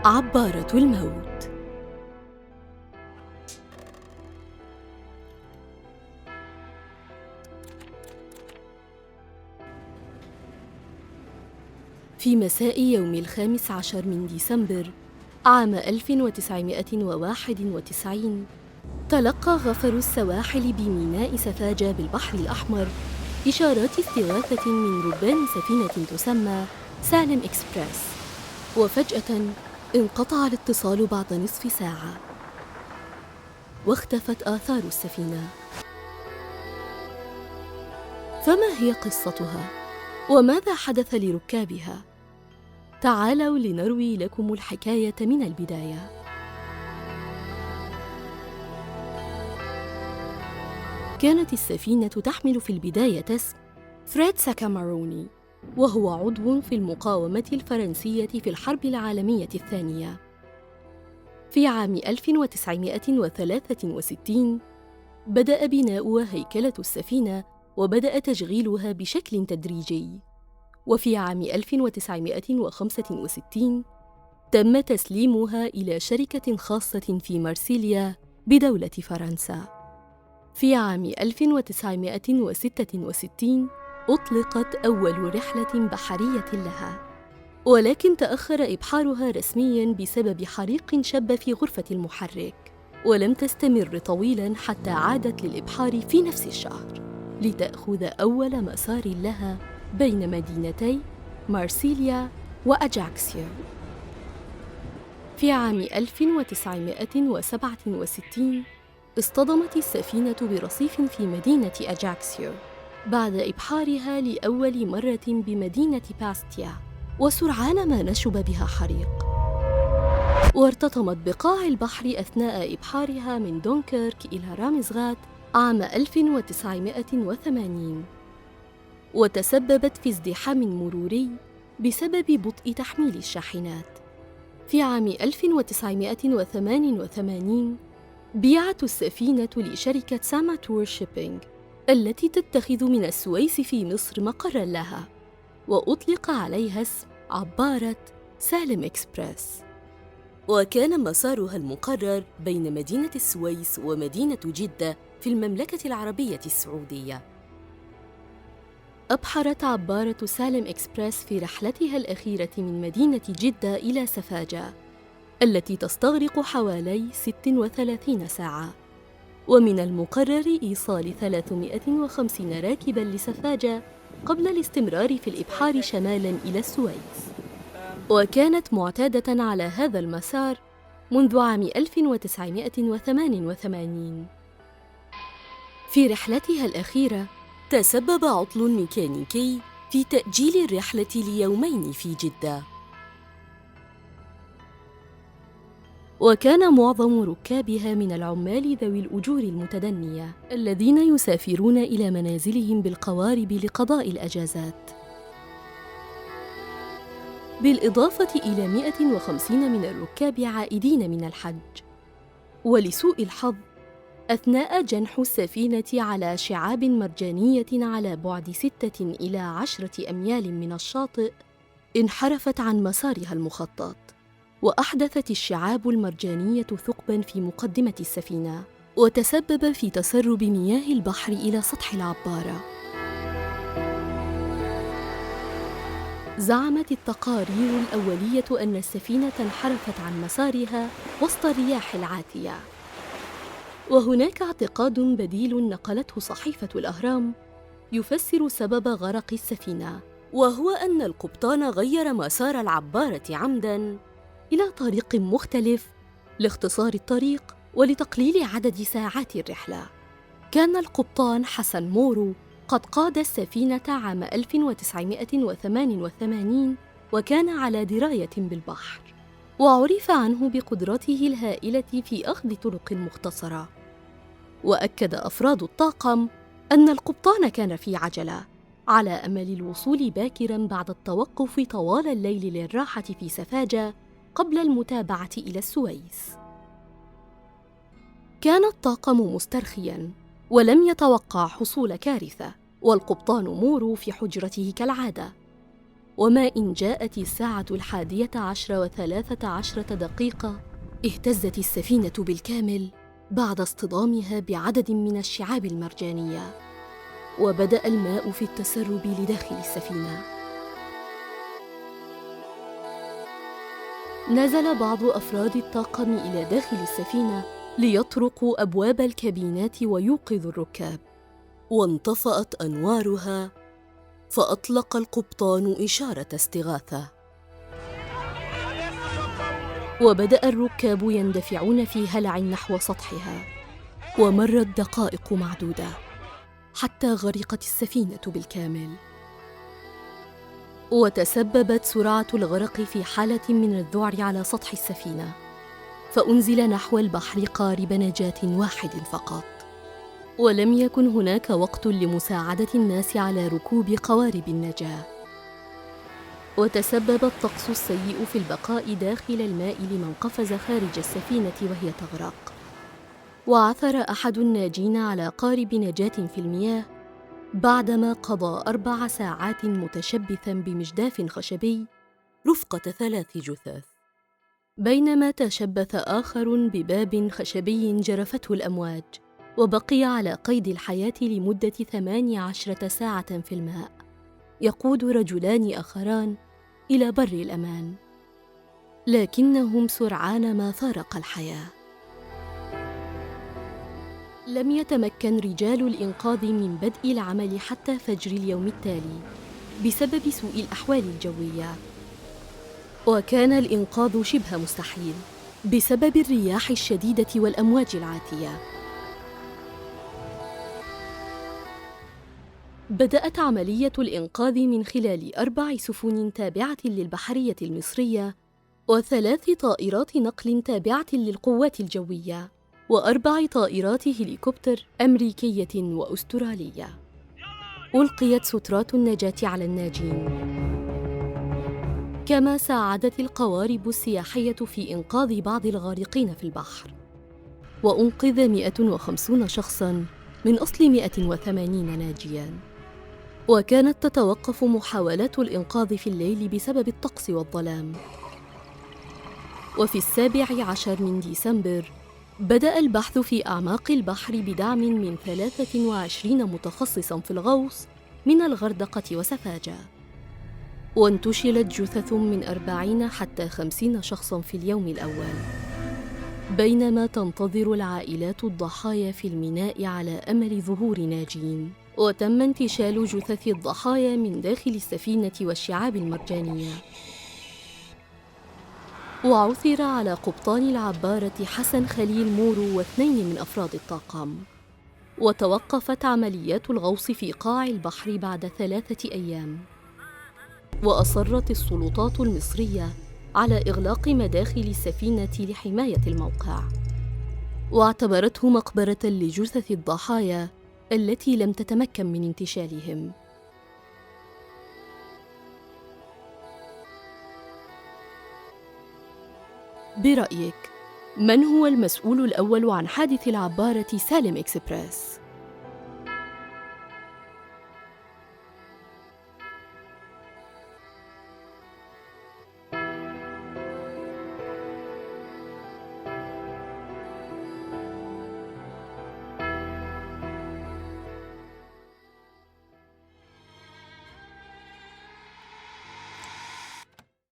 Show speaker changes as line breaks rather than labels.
عبارة الموت. في مساء يوم 15 من ديسمبر عام 1991 تلقى غفر السواحل بميناء سفاجة بالبحر الأحمر إشارات استغاثة من ربان سفينة تسمى سالم إكسبريس، وفجأة انقطع الاتصال بعد نصف ساعة، واختفت آثار السفينة. فما هي قصتها؟ وماذا حدث لركابها؟ تعالوا لنروي لكم الحكاية من البداية. كانت السفينة تحمل في البداية اسم فريد ساكاماروني، وهو عضو في المقاومة الفرنسية في الحرب العالمية الثانية. في عام 1963 بدأ بناء هيكلة السفينة وبدأ تشغيلها بشكل تدريجي، وفي عام 1965 تم تسليمها إلى شركة خاصة في مارسيليا بدولة فرنسا. في عام 1966 أطلقت أول رحلة بحرية لها، ولكن تأخر إبحارها رسمياً بسبب حريق شب في غرفة المحرك، ولم تستمر طويلاً حتى عادت للإبحار في نفس الشهر لتأخذ أول مسار لها بين مدينتي مارسيليا وأجاكسيو. في عام 1967 اصطدمت السفينة برصيف في مدينة أجاكسيو بعد إبحارها لأول مرة بمدينة باستيا، وسرعان ما نشب بها حريق، وارتطمت بقاع البحر أثناء إبحارها من دونكيرك إلى رامزغات عام 1980، وتسببت في ازدحام مروري بسبب بطء تحميل الشاحنات. في عام 1988 بيعت السفينة لشركة ساماتور شيبينج التي تتخذ من السويس في مصر مقراً لها، وأطلق عليها اسم عبارة سالم إكسبريس، وكان مسارها المقرر بين مدينة السويس ومدينة جدة في المملكة العربية السعودية. أبحرت عبارة سالم إكسبريس في رحلتها الأخيرة من مدينة جدة إلى سفاجة التي تستغرق حوالي 36 ساعة، ومن المقرر إيصال 350 راكباً لسفاجة قبل الاستمرار في الإبحار شمالاً إلى السويس، وكانت معتادة على هذا المسار منذ عام 1988. في رحلتها الأخيرة تسبب عطل ميكانيكي في تأجيل الرحلة ليومين في جدة، وكان معظم ركابها من العمال ذوي الأجور المتدنية الذين يسافرون إلى منازلهم بالقوارب لقضاء الأجازات، بالإضافة إلى 150 من الركاب عائدين من الحج. ولسوء الحظ، أثناء جنح السفينة على شعاب مرجانية على بعد 6 إلى 10 أميال من الشاطئ، انحرفت عن مسارها المخطط، وأحدثت الشعاب المرجانية ثقباً في مقدمة السفينة، وتسبب في تسرب مياه البحر إلى سطح العبارة. زعمت التقارير الأولية أن السفينة انحرفت عن مسارها وسط الرياح العاتية، وهناك اعتقاد بديل نقلته صحيفة الأهرام يفسر سبب غرق السفينة، وهو أن القبطان غير مسار العبارة عمداً إلى طريق مختلف لاختصار الطريق ولتقليل عدد ساعات الرحلة. كان القبطان حسن مورو قد قاد السفينة عام 1988 وكان على دراية بالبحر، وعرف عنه بقدرته الهائلة في أخذ طرق مختصرة. وأكد أفراد الطاقم أن القبطان كان في عجلة على أمل الوصول باكراً بعد التوقف طوال الليل للراحة في سفاجة قبل المتابعة إلى السويس. كان الطاقم مسترخياً ولم يتوقع حصول كارثة، والقبطان مورو في حجرته كالعادة، وما إن جاءت الساعة 11:13 اهتزت السفينة بالكامل بعد اصطدامها بعدد من الشعاب المرجانية، وبدأ الماء في التسرب لداخل السفينة. نزل بعض أفراد الطاقم إلى داخل السفينة ليطرقوا أبواب الكابينات ويوقظوا الركاب، وانطفأت أنوارها، فأطلق القبطان إشارة استغاثة، وبدأ الركاب يندفعون في هلع نحو سطحها. ومرت دقائق معدودة حتى غرقت السفينة بالكامل، وتسببت سرعة الغرق في حالة من الذعر على سطح السفينة، فأنزل نحو البحر قارب نجاة واحد فقط، ولم يكن هناك وقت لمساعدة الناس على ركوب قوارب النجاة. وتسبب الطقس السيء في البقاء داخل الماء لمن قفز خارج السفينة وهي تغرق. وعثر أحد الناجين على قارب نجاة في المياه بعدما قضى 4 ساعات متشبثاً بمجداف خشبي رفقة 3 جثث، بينما تشبث آخر بباب خشبي جرفته الأمواج، وبقي على قيد الحياة لمدة 18 ساعة في الماء، يقود رجلان آخران إلى بر الأمان، لكنهم سرعان ما فارق الحياة. لم يتمكن رجال الإنقاذ من بدء العمل حتى فجر اليوم التالي بسبب سوء الأحوال الجوية، وكان الإنقاذ شبه مستحيل بسبب الرياح الشديدة والأمواج العاتية. بدأت عملية الإنقاذ من خلال 4 سفن تابعة للبحرية المصرية، و3 طائرات نقل تابعة للقوات الجوية، و4 طائرات هليكوبتر أمريكية وأسترالية. ألقيت سترات النجاة على الناجين، كما ساعدت القوارب السياحية في إنقاذ بعض الغارقين في البحر، وأنقذ 150 شخصاً من أصل 180 ناجياً. وكانت تتوقف محاولات الإنقاذ في الليل بسبب الطقس والظلام. وفي 17 من ديسمبر بدأ البحث في أعماق البحر بدعم من 23 متخصصاً في الغوص من الغردقة وسفاجة، وانتشلت جثث من 40 حتى 50 شخصاً في اليوم الأول، بينما تنتظر العائلات الضحايا في الميناء على أمل ظهور ناجين. وتم انتشال جثث الضحايا من داخل السفينة والشعاب المرجانية. وعثر على قبطان العبارة حسن خليل مورو و2 من أفراد الطاقم. وتوقفت عمليات الغوص في قاع البحر بعد 3 أيام، وأصرت السلطات المصرية على إغلاق مداخل السفينة لحماية الموقع، واعتبرته مقبرة لجثث الضحايا التي لم تتمكن من انتشالهم. برأيك، من هو المسؤول الأول عن حادث العبارة سالم إكسبرس؟